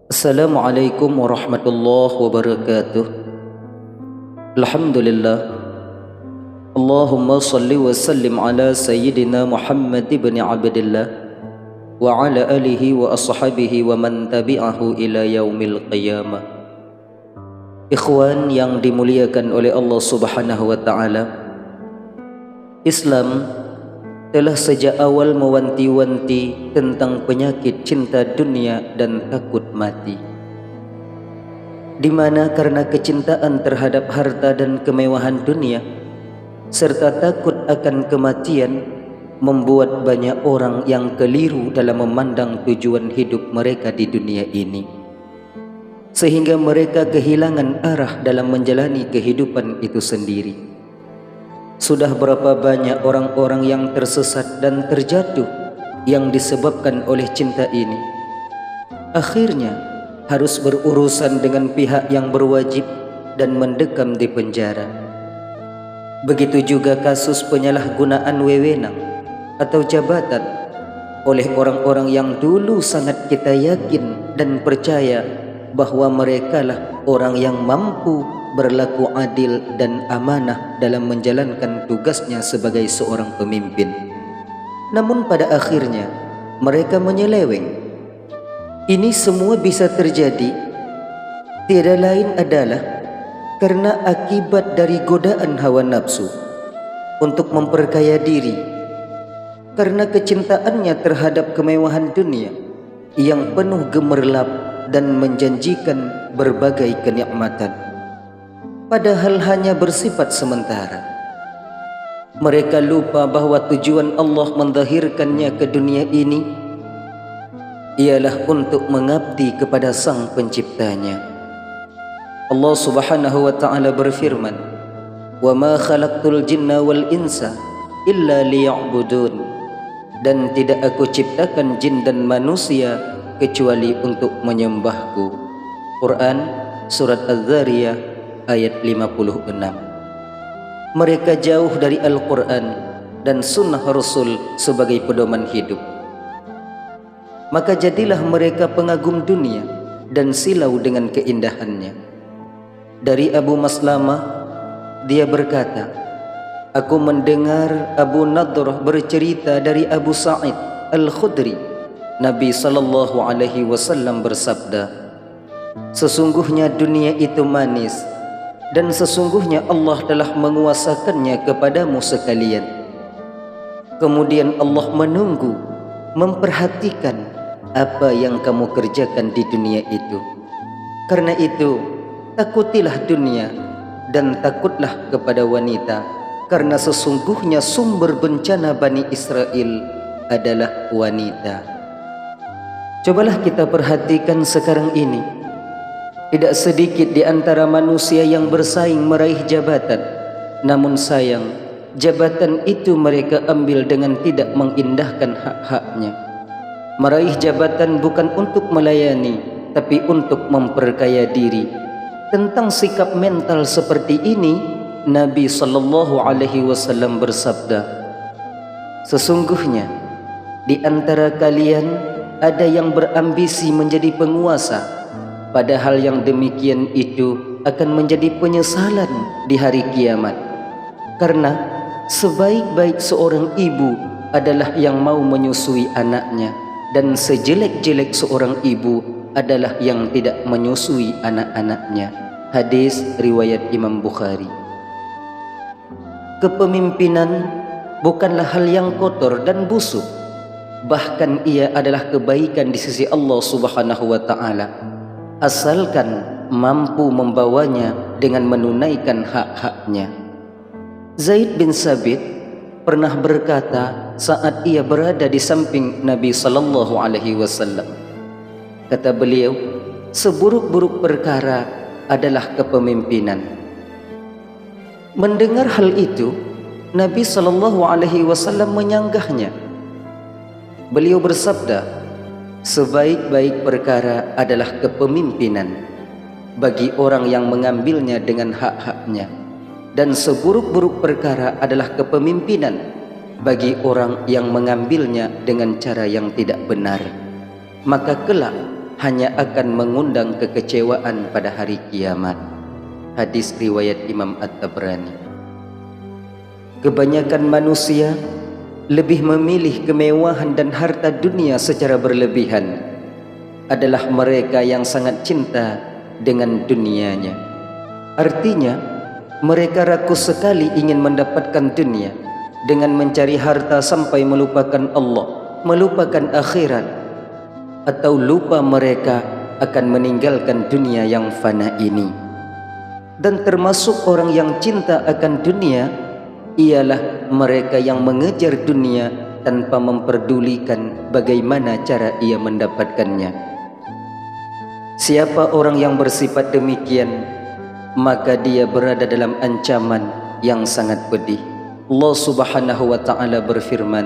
Assalamualaikum warahmatullahi wabarakatuh. Alhamdulillah. Allahumma salli wa sallim ala sayyidina Muhammad ibn Abdillah wa ala alihi wa ashabihi wa man tabi'ahu ila yaumil qiyamah. Ikhwan yang dimuliakan oleh Allah Subhanahu wa taala, Islam telah sejak awal mewanti-wanti tentang penyakit cinta dunia dan takut mati, di mana karena kecintaan terhadap harta dan kemewahan dunia serta takut akan kematian membuat banyak orang yang keliru dalam memandang tujuan hidup mereka di dunia ini, sehingga mereka kehilangan arah dalam menjalani kehidupan itu sendiri. Sudah berapa banyak orang-orang yang tersesat dan terjatuh yang disebabkan oleh cinta ini, akhirnya harus berurusan dengan pihak yang berwajib dan mendekam di penjara. Begitu juga kasus penyalahgunaan wewenang atau jabatan oleh orang-orang yang dulu sangat kita yakin dan percaya bahwa merekalah orang yang mampu berlaku adil dan amanah dalam menjalankan tugasnya sebagai seorang pemimpin. Namun pada akhirnya mereka menyeleweng. Ini semua bisa terjadi tiada lain adalah karena akibat dari godaan hawa nafsu untuk memperkaya diri, karena kecintaannya terhadap kemewahan dunia yang penuh gemerlap dan menjanjikan berbagai kenikmatan, padahal hanya bersifat sementara. Mereka lupa bahwa tujuan Allah mendahirkannya ke dunia ini ialah untuk mengabdi kepada Sang Penciptanya. Allah Subhanahu wa taala berfirman, "Wa ma khalaqtul jinna wal insa illa liya'budun." Dan tidak aku ciptakan jin dan manusia kecuali untuk menyembahku. Quran surat Az-Zariyah ayat 56. Mereka jauh dari Al-Quran dan sunnah Rasul sebagai pedoman hidup. Maka jadilah mereka pengagum dunia dan silau dengan keindahannya. Dari Abu Maslamah, dia berkata, aku mendengar Abu Nadrah bercerita dari Abu Sa'id Al-Khudri, Nabi SAW bersabda, sesungguhnya dunia itu manis, dan sesungguhnya Allah telah menguasakannya kepadamu sekalian. Kemudian Allah menunggu, memperhatikan apa yang kamu kerjakan di dunia itu. Karena itu, takutilah dunia dan takutlah kepada wanita, karena sesungguhnya sumber bencana Bani Israel adalah wanita. Cobalah kita perhatikan sekarang ini. Tidak sedikit di antara manusia yang bersaing meraih jabatan, namun sayang, jabatan itu mereka ambil dengan tidak mengindahkan hak-haknya. Meraih jabatan bukan untuk melayani, tapi untuk memperkaya diri. Tentang sikap mental seperti ini, Nabi SAW bersabda, sesungguhnya di antara kalian ada yang berambisi menjadi penguasa, padahal yang demikian itu akan menjadi penyesalan di hari kiamat. Karena sebaik-baik seorang ibu adalah yang mau menyusui anaknya, dan sejelek-jelek seorang ibu adalah yang tidak menyusui anak-anaknya. Hadis riwayat Imam Bukhari. Kepemimpinan bukanlah hal yang kotor dan busuk, bahkan ia adalah kebaikan di sisi Allah Subhanahu wa taala, asalkan mampu membawanya dengan menunaikan hak-haknya. Zaid bin Sabit pernah berkata saat ia berada di samping Nabi SAW. Kata beliau, seburuk-buruk perkara adalah kepemimpinan. Mendengar hal itu, Nabi SAW menyanggahnya. Beliau bersabda, sebaik-baik perkara adalah kepemimpinan bagi orang yang mengambilnya dengan hak-haknya, dan seburuk-buruk perkara adalah kepemimpinan bagi orang yang mengambilnya dengan cara yang tidak benar. Maka kelak hanya akan mengundang kekecewaan pada hari kiamat. Hadis riwayat Imam At-Tabrani. Kebanyakan manusia lebih memilih kemewahan dan harta dunia secara berlebihan adalah mereka yang sangat cinta dengan dunianya. Artinya, mereka rakus sekali ingin mendapatkan dunia dengan mencari harta sampai melupakan Allah, melupakan akhirat, atau lupa mereka akan meninggalkan dunia yang fana ini. Dan termasuk orang yang cinta akan dunia ialah mereka yang mengejar dunia tanpa memperdulikan bagaimana cara ia mendapatkannya. Siapa orang yang bersifat demikian, maka dia berada dalam ancaman yang sangat pedih. Allah Subhanahu wa ta'ala berfirman,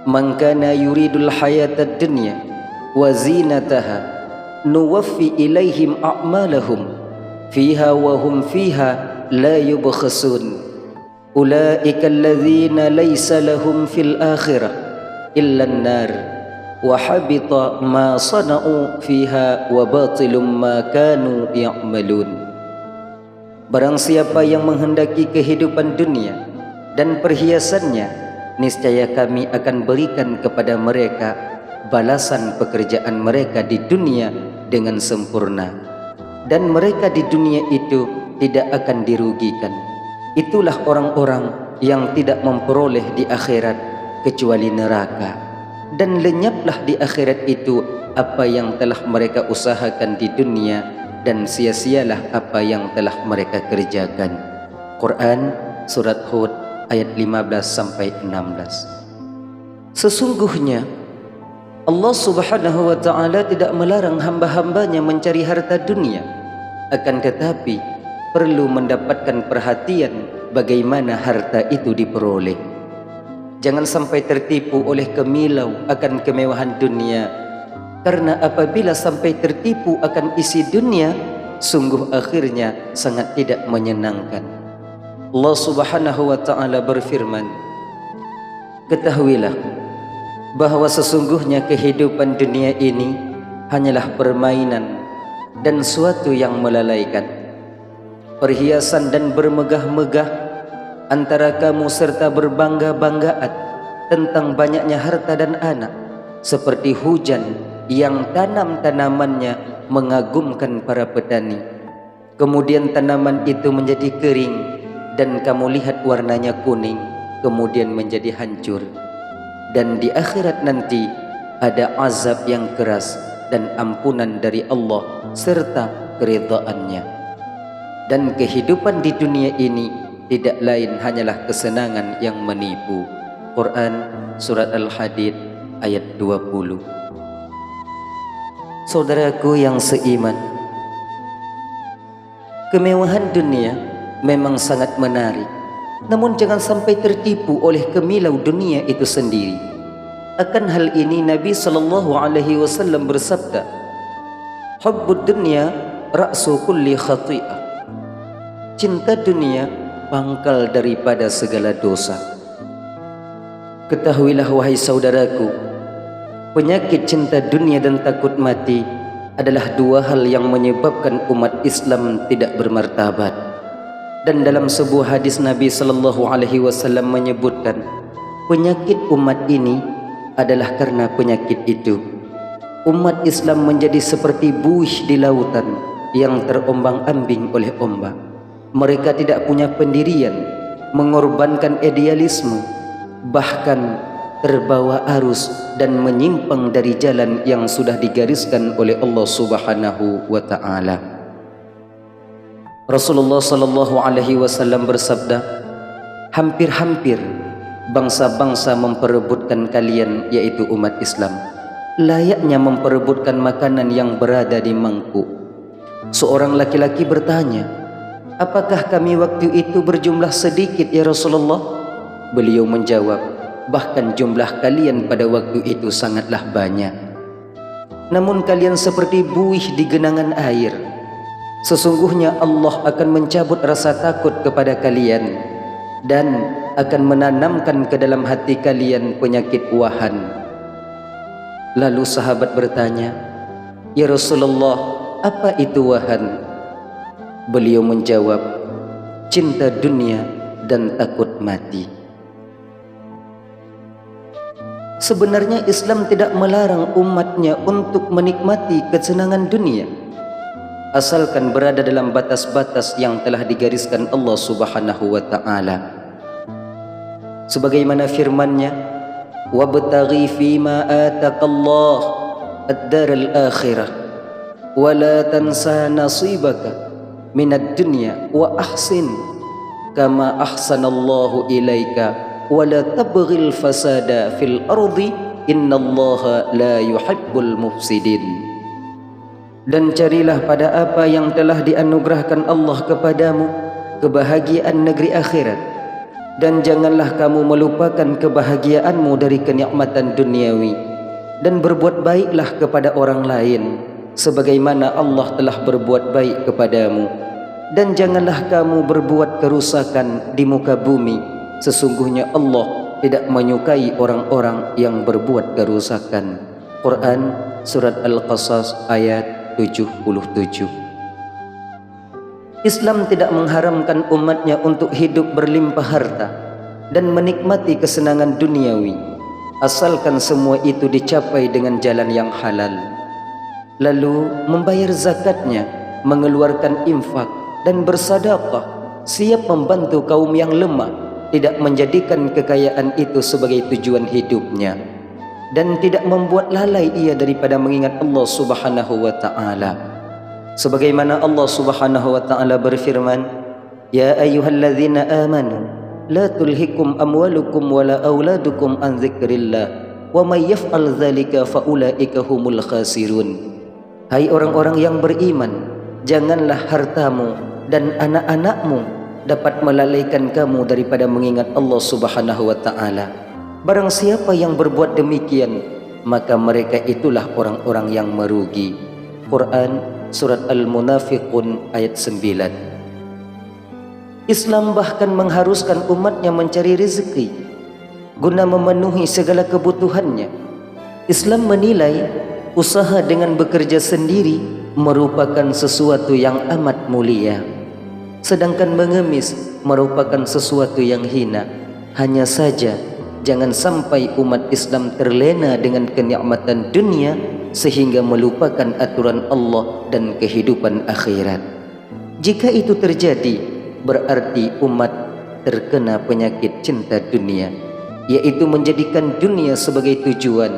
"Man kana yuridul hayatad dunya wa zinataha nuwaffi ilaihim a'malahum fiha wa hum fiha la yubkhasun. Ulaika alladzina laysa lahum fil akhirah illa an-nar wa habita ma sana'u fiha wa batilum ma kanu ya'malun." Barang siapa yang menghendaki kehidupan dunia dan perhiasannya, niscaya kami akan berikan kepada mereka balasan pekerjaan mereka di dunia dengan sempurna, dan mereka di dunia itu tidak akan dirugikan. Itulah orang-orang yang tidak memperoleh di akhirat kecuali neraka, dan lenyaplah di akhirat itu apa yang telah mereka usahakan di dunia, dan sia-sialah apa yang telah mereka kerjakan. Quran Surat Hud ayat 15-16. Sesungguhnya Allah Subhanahu wa ta'ala tidak melarang hamba-hambanya mencari harta dunia, akan tetapi perlu mendapatkan perhatian bagaimana harta itu diperoleh. Jangan sampai tertipu oleh kemilau akan kemewahan dunia, karena apabila sampai tertipu akan isi dunia, sungguh akhirnya sangat tidak menyenangkan. Allah Subhanahu wa ta'ala berfirman, "Ketahuilah bahwa sesungguhnya kehidupan dunia ini hanyalah permainan dan suatu yang melalaikan. Perhiasan dan bermegah-megah antara kamu serta berbangga-banggaan tentang banyaknya harta dan anak, seperti hujan yang tanam-tanamannya mengagumkan para petani. Kemudian tanaman itu menjadi kering dan kamu lihat warnanya kuning, kemudian menjadi hancur. Dan di akhirat nanti ada azab yang keras dan ampunan dari Allah serta keridhaannya. Dan kehidupan di dunia ini tidak lain hanyalah kesenangan yang menipu." Quran Surat Al-Hadid ayat 20. Saudaraku yang seiman, kemewahan dunia memang sangat menarik, namun jangan sampai tertipu oleh kemilau dunia itu sendiri. Akan hal ini Nabi SAW bersabda, "Hubbud dunya ra'su kulli khati'ah." Cinta dunia pangkal daripada segala dosa. Ketahuilah wahai saudaraku, penyakit cinta dunia dan takut mati adalah dua hal yang menyebabkan umat Islam tidak bermartabat. Dan dalam sebuah hadis Nabi SAW menyebutkan, penyakit umat ini adalah karena penyakit itu. Umat Islam menjadi seperti buih di lautan yang terombang-ambing oleh ombak. Mereka tidak punya pendirian, mengorbankan idealisme, bahkan terbawa arus dan menyimpang dari jalan yang sudah digariskan oleh Allah Subhanahu wa ta'ala. Rasulullah SAW bersabda, "Hampir-hampir bangsa-bangsa memperebutkan kalian, yaitu umat Islam, layaknya memperebutkan makanan yang berada di mangkuk." Seorang laki-laki bertanya, "Apakah kami waktu itu berjumlah sedikit ya Rasulullah?" Beliau menjawab, "Bahkan jumlah kalian pada waktu itu sangatlah banyak. Namun kalian seperti buih di genangan air. Sesungguhnya Allah akan mencabut rasa takut kepada kalian dan akan menanamkan ke dalam hati kalian penyakit wahan." Lalu sahabat bertanya, "Ya Rasulullah, apa itu wahan?" Beliau menjawab, "Cinta dunia dan takut mati." Sebenarnya Islam tidak melarang umatnya untuk menikmati kesenangan dunia, asalkan berada dalam batas-batas yang telah digariskan Allah Subhanahu wa ta'ala. Sebagaimana firman-Nya, "Wabtaghi fima ataqallah ad-daral akhirah wa la tansa nasibaka minad dunya wa ahsin kama ahsanallahu ilaika wa la tabghil fasada fil ardi innallaha la yuhibbul mufsidin." Dan carilah pada apa yang telah dianugerahkan Allah kepadamu kebahagiaan negeri akhirat, dan janganlah kamu melupakan kebahagiaanmu dari kenikmatan duniawi, dan berbuat baiklah kepada orang lain sebagaimana Allah telah berbuat baik kepadamu, dan janganlah kamu berbuat kerusakan di muka bumi, sesungguhnya Allah tidak menyukai orang-orang yang berbuat kerusakan. Quran Surat Al-Qasas ayat 77. Islam tidak mengharamkan umatnya untuk hidup berlimpah harta dan menikmati kesenangan duniawi, asalkan semua itu dicapai dengan jalan yang halal. Lalu membayar zakatnya, mengeluarkan infak dan bersedekah, siap membantu kaum yang lemah, tidak menjadikan kekayaan itu sebagai tujuan hidupnya, dan tidak membuat lalai ia daripada mengingat Allah Subhanahu wa ta'ala. Sebagaimana Allah Subhanahu wa ta'ala berfirman, "Ya ayyuhalladzina amanu la tulhikum amwalukum wala auladukum an dzikrillah wa may yaf'al dzalika faulaika humul khasirun." Hai orang-orang yang beriman, janganlah hartamu dan anak-anakmu dapat melalaikan kamu daripada mengingat Allah Subhanahu wa ta'ala. Barang siapa yang berbuat demikian, maka mereka itulah orang-orang yang merugi. Quran Surat Al-Munafiqun ayat 9. Islam bahkan mengharuskan umatnya mencari rezeki guna memenuhi segala kebutuhannya. Islam menilai usaha dengan bekerja sendiri merupakan sesuatu yang amat mulia, sedangkan mengemis merupakan sesuatu yang hina. Hanya saja jangan sampai umat Islam terlena dengan kenikmatan dunia sehingga melupakan aturan Allah dan kehidupan akhirat. Jika itu terjadi, berarti umat terkena penyakit cinta dunia, yaitu menjadikan dunia sebagai tujuan,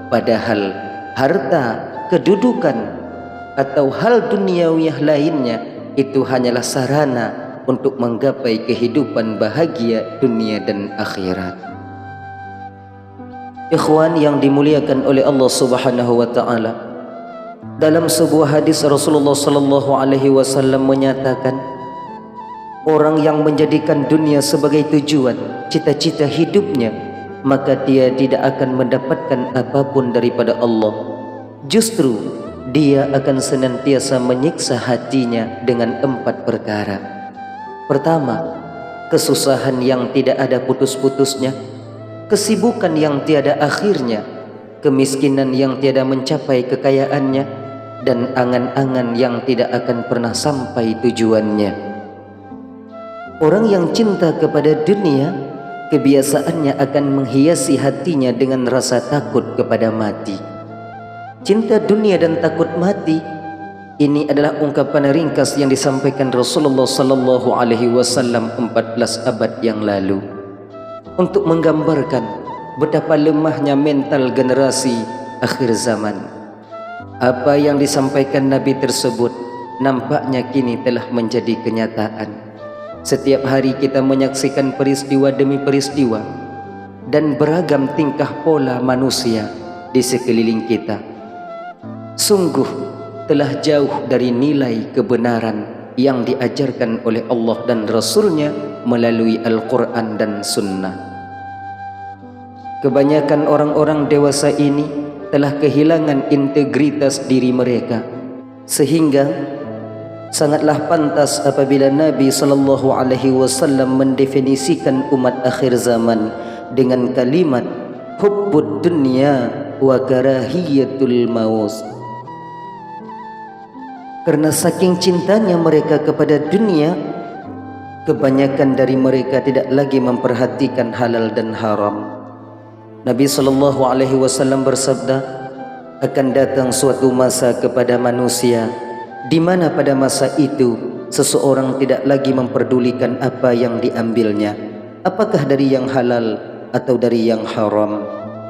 padahal harta, kedudukan, atau hal duniawiah lainnya itu hanyalah sarana untuk menggapai kehidupan bahagia dunia dan akhirat. Ikhwan yang dimuliakan oleh Allah Subhanahu wa ta'ala, dalam sebuah hadis Rasulullah sallallahu alaihi wasallam menyatakan, orang yang menjadikan dunia sebagai tujuan cita-cita hidupnya, maka dia tidak akan mendapatkan apapun daripada Allah. Justru dia akan senantiasa menyiksa hatinya dengan 4 perkara. Pertama, kesusahan yang tidak ada putus-putusnya, kesibukan yang tiada akhirnya, kemiskinan yang tiada mencapai kekayaannya, dan angan-angan yang tidak akan pernah sampai tujuannya. Orang yang cinta kepada dunia, kebiasaannya akan menghiasi hatinya dengan rasa takut kepada mati. Cinta dunia dan takut mati, ini adalah ungkapan ringkas yang disampaikan Rasulullah sallallahu alaihi wasallam 14 abad yang lalu, untuk menggambarkan betapa lemahnya mental generasi akhir zaman. Apa yang disampaikan Nabi tersebut nampaknya kini telah menjadi kenyataan. Setiap hari kita menyaksikan peristiwa demi peristiwa dan beragam tingkah pola manusia di sekeliling kita. Sungguh telah jauh dari nilai kebenaran yang diajarkan oleh Allah dan Rasul-Nya melalui Al-Quran dan Sunnah. Kebanyakan orang-orang dewasa ini telah kehilangan integritas diri mereka, sehingga sangatlah pantas apabila Nabi sallallahu alaihi wasallam mendefinisikan umat akhir zaman dengan kalimat hubbud dunya wa karahiyatul maut. Karena saking cintanya mereka kepada dunia, kebanyakan dari mereka tidak lagi memperhatikan halal dan haram. Nabi SAW bersabda, akan datang suatu masa kepada manusia di mana pada masa itu seseorang tidak lagi memperdulikan apa yang diambilnya, apakah dari yang halal atau dari yang haram.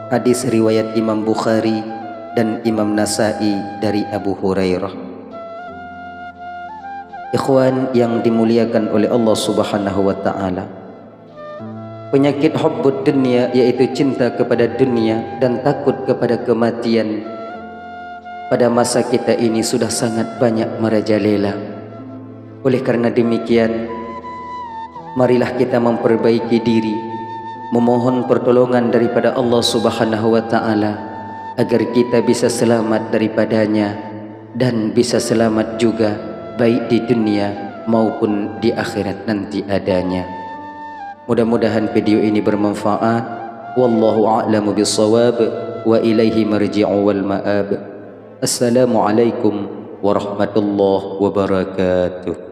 Hadis riwayat Imam Bukhari dan Imam Nasai dari Abu Hurairah. Ikhwan yang dimuliakan oleh Allah Subhanahu wa taala, penyakit hubbud dunia, yaitu cinta kepada dunia dan takut kepada kematian, pada masa kita ini sudah sangat banyak merajalela. Oleh karena demikian, marilah kita memperbaiki diri, memohon pertolongan daripada Allah Subhanahu wa taala agar kita bisa selamat daripadanya dan bisa selamat juga baik di dunia maupun di akhirat nanti adanya. Mudah-mudahan video ini bermanfaat. Wallahu a'lamu bissawab wa ilaihi marji'u wal ma'ab. Assalamualaikum warahmatullahi wabarakatuh.